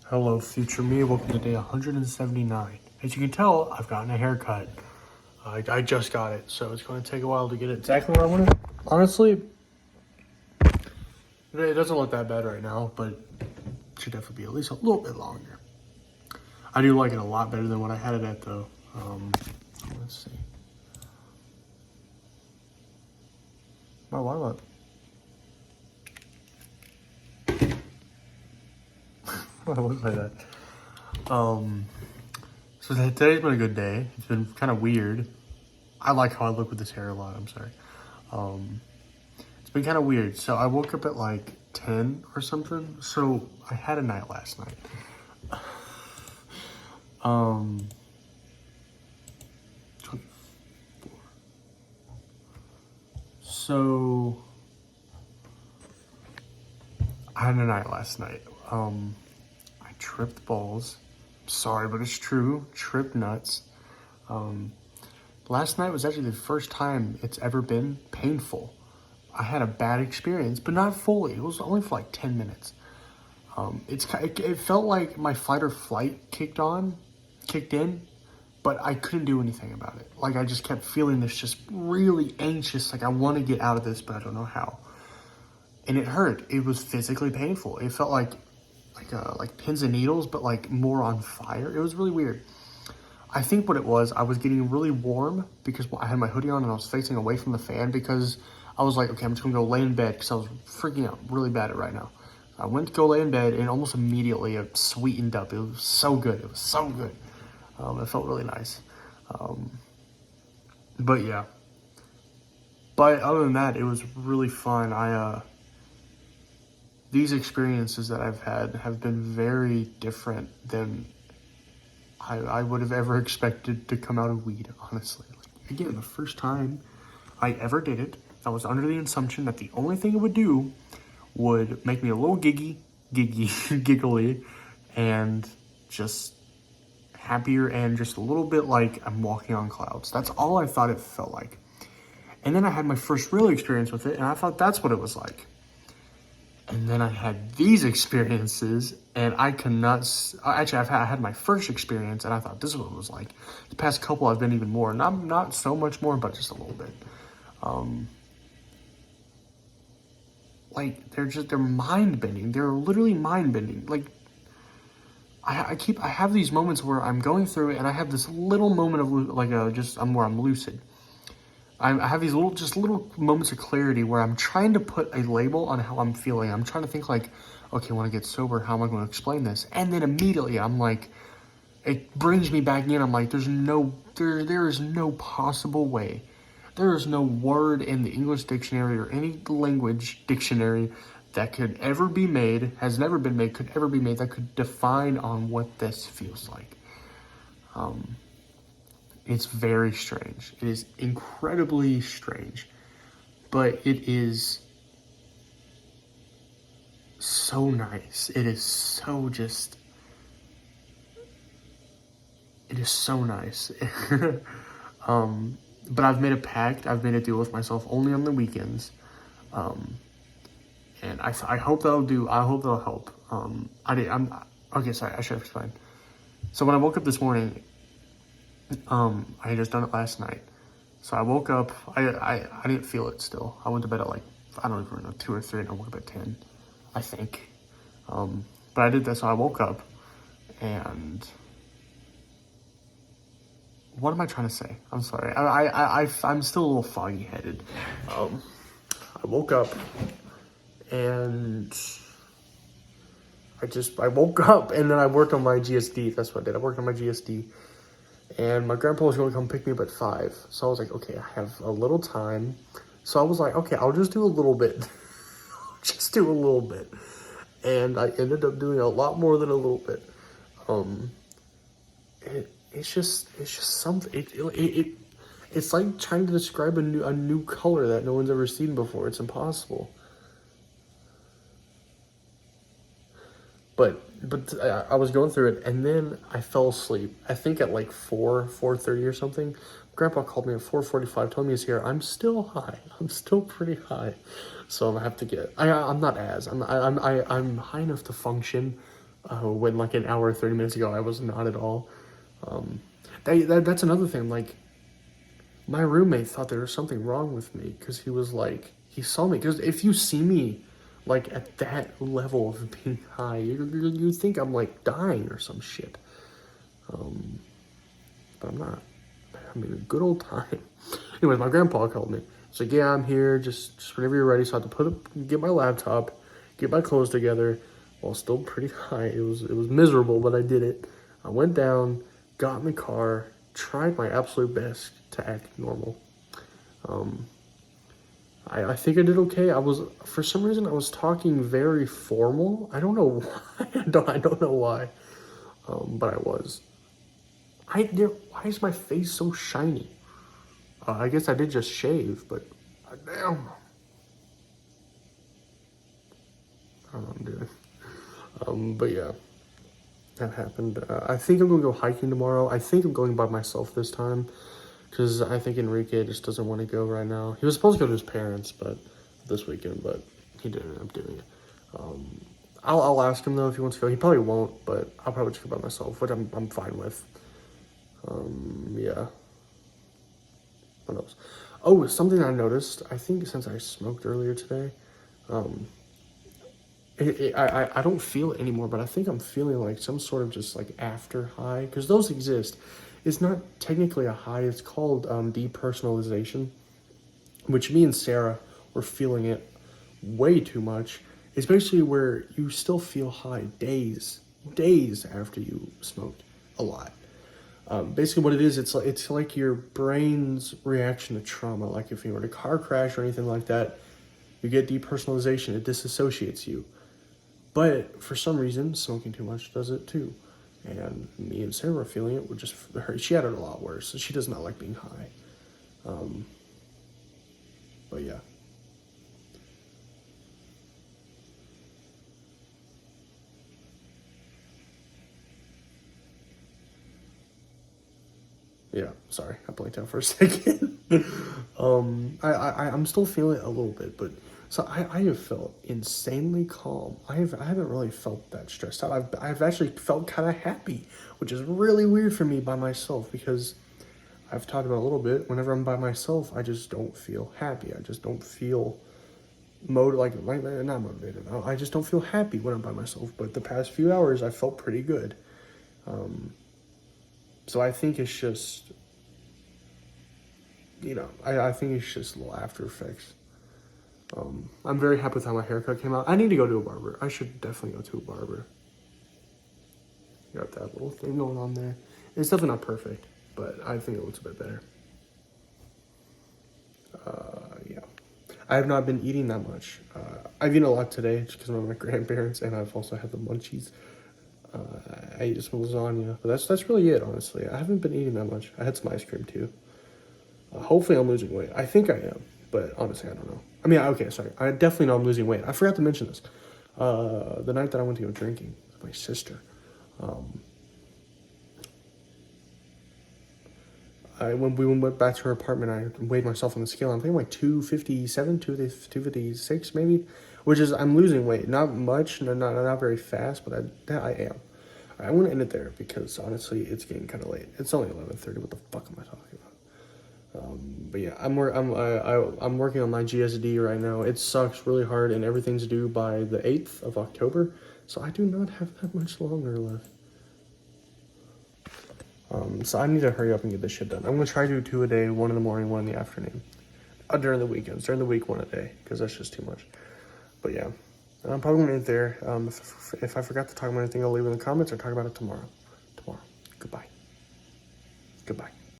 Hello, future me. Welcome to day 179. As you can tell, I've gotten a haircut. I just got it, so it's going to take a while to get it exactly where I want it. Honestly, it doesn't look that bad right now, but it should definitely be at least a little bit longer. I do like it a lot better than what I had it at, though. Let's see. Oh, why not? Why was I that? So today's been a good day. It's been kind of weird. I like how I look with this hair a lot. I'm sorry. It's been kind of weird. So I woke up at like 10 or something. So I had a night last night. 24. So I had a night last night. I tripped balls. Sorry, but it's true. Tripped nuts. Last night was actually the first time it's ever been painful. I had a bad experience, but not fully. It was only for like 10 minutes. It felt like my fight or flight kicked in, but I couldn't do anything about it. Like I just kept feeling this just really anxious, like I want to get out of this, but I don't know how. And it hurt. It was physically painful. It felt like pins and needles, but like more on fire. It was really weird. I think what it was, I was getting really warm because I had my hoodie on and I was facing away from the fan because I was like, okay, I'm just gonna go lay in bed because I was freaking out really bad right now. I went to go lay in bed and almost immediately it sweetened up. It was so good. It was so good. It felt really nice. But yeah. But other than that, it was really fun. These experiences that I've had have been very different than I would have ever expected to come out of weed, honestly. Like, again, the first time I ever did it, I was under the assumption that the only thing it would do would make me a little giggly, and just happier and just a little bit like I'm walking on clouds. That's all I thought it felt like. And then I had my first real experience with it, and I thought that's what it was like. And then I had these experiences, and I had my first experience, and I thought this is what it was like. The past couple, I've been even more, not so much more, but just a little bit. Like they're mind bending. They're literally mind bending. Like I have these moments where I'm going through it, and I have this little moment of where I'm lucid. I have these little moments of clarity where I'm trying to put a label on how I'm feeling. I'm trying to think like, okay, when I get sober, how am I going to explain this? And then immediately I'm like, it brings me back in. I'm like, there is no possible way. There is no word in the English dictionary or any language dictionary that could ever be made, has never been made, could ever be made, that could define on what this feels like. It's very strange. It is incredibly strange. But it is so nice. It is so nice. But I've made a pact. I've made a deal with myself only on the weekends. And I hope that'll help. Okay, sorry, I should have explained. So when I woke up this morning, I had just done it last night. So I woke up, I didn't feel it still. I went to bed at like, I don't even know, 2 or 3, and I woke up at 10, I think. But I did that, so I woke up, and what am I trying to say? I'm sorry. I'm still a little foggy-headed. I woke up, and I woke up, and then I worked on my GSD. That's what I did. I worked on my GSD. And my grandpa was going to come pick me up at 5. So I was like, okay, I have a little time. So I was like, okay, I'll just do a little bit. Just do a little bit. And I ended up doing a lot more than a little bit. It's just something. It's like trying to describe a new color that no one's ever seen before. It's impossible. But I was going through it, and then I fell asleep. I think at like 4:30 or something. Grandpa called me at 4:45, told me he's here. I'm still high. I'm still pretty high, so I'm gonna have to get. I'm not as I'm high enough to function, when like an hour, 30 minutes ago, I was not at all. That's another thing. Like, my roommate thought there was something wrong with me because he was like, he saw me. Because if you see me, like, at that level of being high, you think I'm, like, dying or some shit. But I'm not. I'm having a good old time. Anyways, my grandpa called me. He's like, yeah, I'm here. Just whenever you're ready. So I had to get my laptop, get my clothes together while still pretty high. It was miserable, but I did it. I went down, got in the car, tried my absolute best to act normal. I think I did okay. For some reason, I was talking very formal. I don't know why. I don't know why. But I was. Why is my face so shiny? I guess I did just shave, but damn. I don't know what I'm doing. But yeah, that happened. I think I'm gonna go hiking tomorrow. I think I'm going by myself this time because I think Enrique just doesn't want to go right now. He was supposed to go to his parents, but this weekend, but he didn't end up doing it. I'll ask him though if he wants to go. He probably won't, but I'll probably just go by myself, which I'm fine with. Yeah. What else? Oh, something I noticed. I think since I smoked earlier today, I don't feel it anymore, but I think I'm feeling like some sort of just like after high, because those exist. It's not technically a high. It's called depersonalization, which me and Sarah were feeling it way too much. It's basically where you still feel high days after you smoked a lot. Basically what it is, it's like your brain's reaction to trauma. Like if you were in a car crash or anything like that, you get depersonalization. It disassociates you. But for some reason, smoking too much does it too. And me and Sarah were feeling it. She had it a lot worse. She does not like being high. But yeah. Yeah, sorry, I blanked out for a second. I'm still feeling it a little bit, but so I have felt insanely calm. I haven't really felt that stressed out. I've actually felt kind of happy, which is really weird for me by myself because I've talked about a little bit. Whenever I'm by myself, I just don't feel happy. I just don't feel not motivated. I just don't feel happy when I'm by myself. But the past few hours, I felt pretty good. So I think it's just, I think it's just little after effects. I'm very happy with how my haircut came out. I need to go to a barber. I should definitely go to a barber. Got that little thing going on there. It's definitely not perfect, but I think it looks a bit better. Yeah. I have not been eating that much. I've eaten a lot today just because I'm with my grandparents, and I've also had the munchies. I ate some lasagna, but that's really it, honestly. I haven't been eating that much. I had some ice cream, too. Hopefully I'm losing weight. I think I am, but honestly, I don't know. I mean, okay, sorry. I definitely know I'm losing weight. I forgot to mention this. The night that I went to go drinking with my sister, when we went back to her apartment, I weighed myself on the scale. I'm thinking like 257, 256 maybe, which is, I'm losing weight. Not much, not very fast, but I am. I want to end it there because honestly, it's getting kind of late. It's only 11:30. What the fuck am I talking about? But yeah, I'm working on my GSD right now. It sucks really hard, and everything's due by the 8th of October. So I do not have that much longer left. So I need to hurry up and get this shit done. I'm gonna try to do 2 a day, 1 in the morning, 1 in the afternoon. During the weekends, during the week, 1 a day, because that's just too much. But yeah, I'm probably gonna end it there. If I forgot to talk about anything, I'll leave it in the comments or talk about it tomorrow. Goodbye.